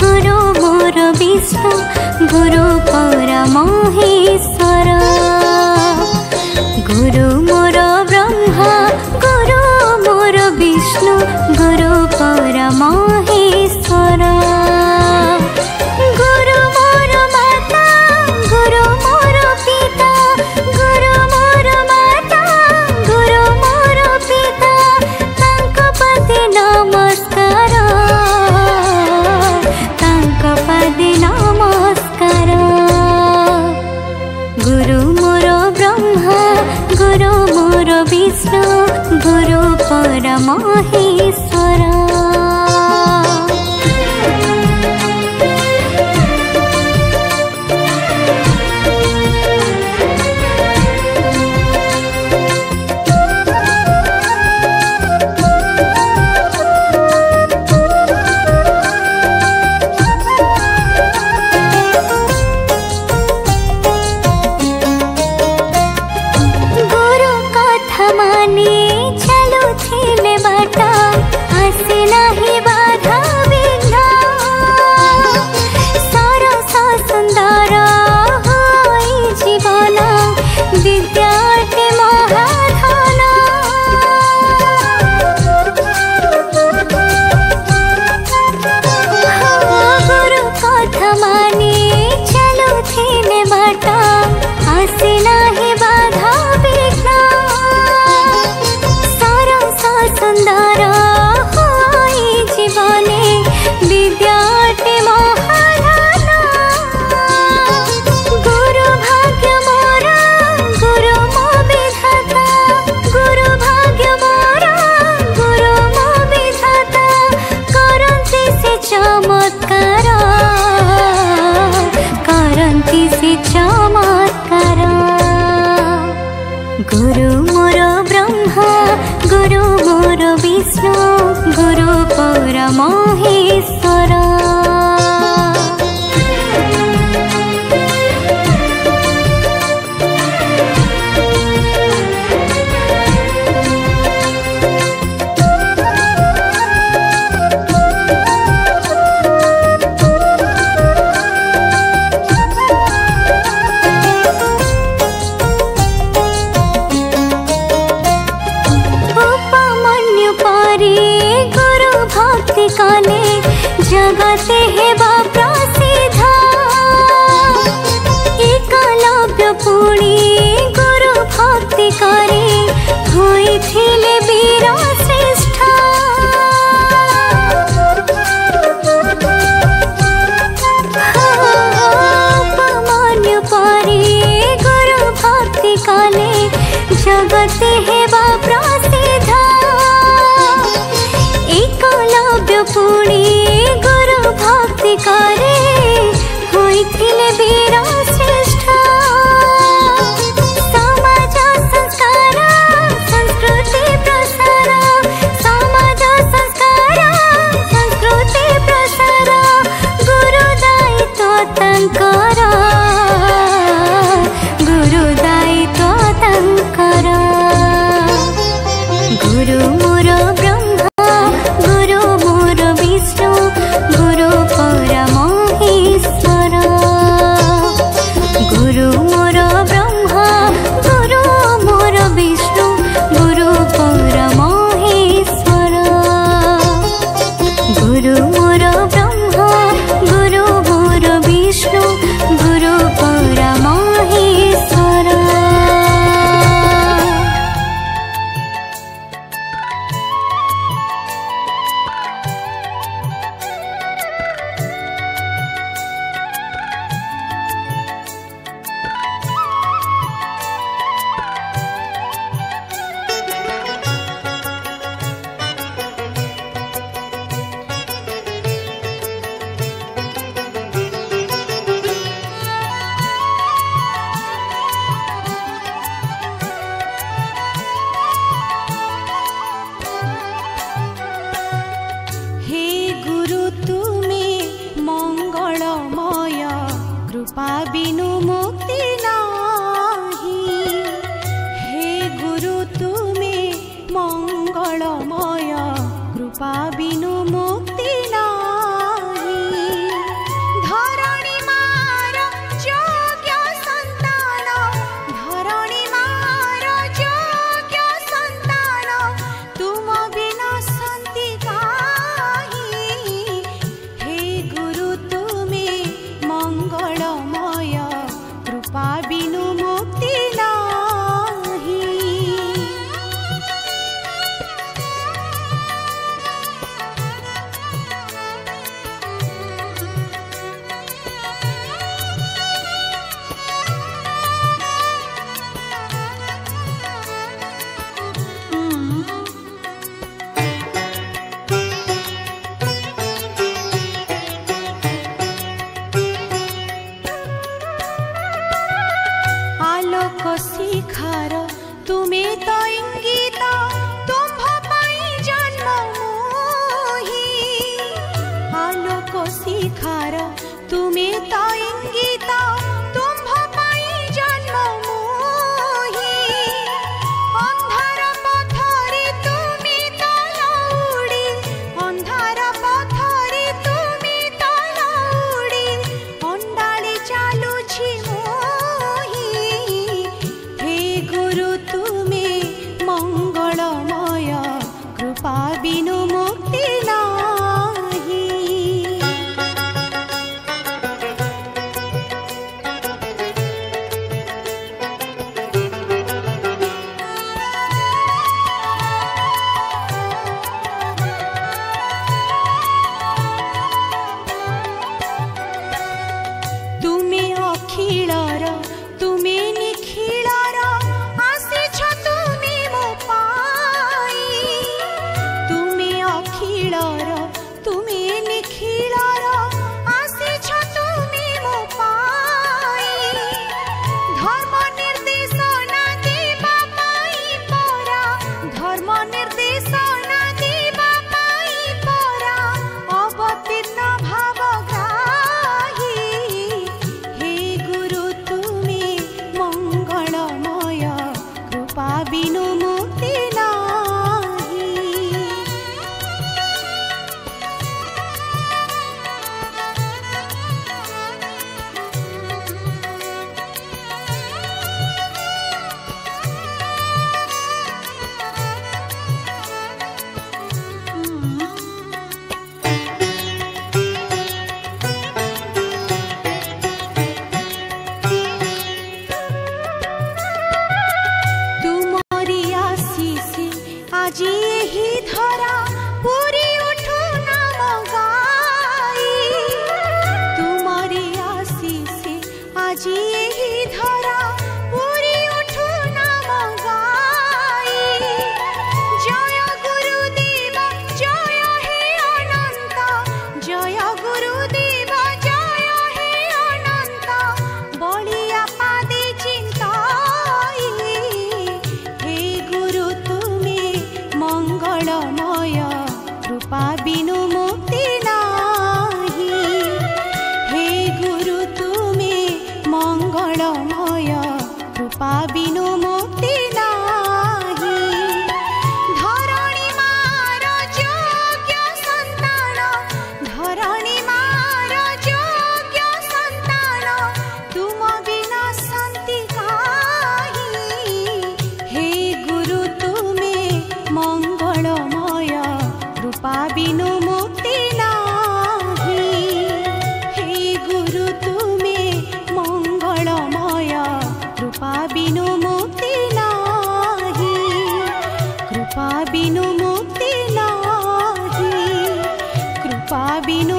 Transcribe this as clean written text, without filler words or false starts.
गुरु मोर विष्णु गुरु परमहेश्वर गुरु मोर ब्रह्मा गुरु मोर विष्णु गुरु परमहेश्वर गुरु मोर माता गुरु मोर पिता गुरु मोर माता गुरु मोर पिता तांक पदे नमस्कार तांक पदे नमस्कार गुरु मोर ब्रह्मा गुरु मोर विष्णु गुरु परमहेश्वर गुरु मोर ब्रह्मा गुरु मोर विष्णु गुरु परमहेश्वर जगते हेबा प्रसिद्ध एकलव्य पुणी गुरु भक्ति करे होइथिले वीर श्रेष्ठ उपमान्य परे गुरु भक्ति कले जगते हेबा प्रसिद्ध एकलव्य पुणी भक्ति करे होइथिले वीर श्रेष्ठ समाज संस्कार संस्कृति प्रसार समाज संस्कार संस्कृति प्रसार गुरु दायित्व तांकर गुरु दायित्व तांकर गुरु मोर ब्रह्मा गुरु मोर विष्णु गुरु परमहेश्वर गुरु मोर ब्रह्मा गुरु मोर विष्णु गुरु परमहेश्वर गुरु मोर ब्रह्मा गुरु मोर विष्णु गुरु परमहेश्वर कृपा बिनु मुक्ति नाही। हे गुरु तुमे मंगलमय, कृपा बिनु मुक्ति नाही। शिखार तुमे तो इंगित तुम्भ पाई जन्म मोहि अंधार पथरे तुमे तो लौड़ी अंधार पथरे तुमे तो लौड़ी अंडाले चालुछि मोहि हे गुरु तुमे मंगलमय कृपा बिनु मुक्ति नाही। तुमे अखिलर तुमे निखिलर आसिछ तुमे मो पाई तुमे अखिलर तुमे निखिलर आसिछ तुमे मो पाई धर्म निर्देशना देवा पाई परा धर्म निर्देशना देवा पाई परा अवतीर्ण भावग्राही हे गुरु तुमे मंगलमय कृपा बिनु मुक्ति नाही। तुमरी आशीषे আজি एही धरा पूरी उठू नाम गाई तुमरी आशीषे আজি एही धरा पूरी उठू नाम गाई जय गुरुदेव जय हे अनंत जय गुरुदेव जय हे अनंत बलिया पादे चिंताई हे गुरु तुमे मंगलमय कृपा बिनु मुक्ति नाही। हे गुरु तुमे मंगलमय कृपा बिनु मुक्ति नाही। धरणी मार योग्य संतान धरणी मार योग्य संतान तुम बिना शांति काहि हे गुरु तुमे मंगलमय कृपा बिनु मुक्ति नाही। हे गुरु तुमे मंगलमय कृपा बिनु मुक्ति नाही। कृपा बिनु मुक्ति नाही। कृपा बिनु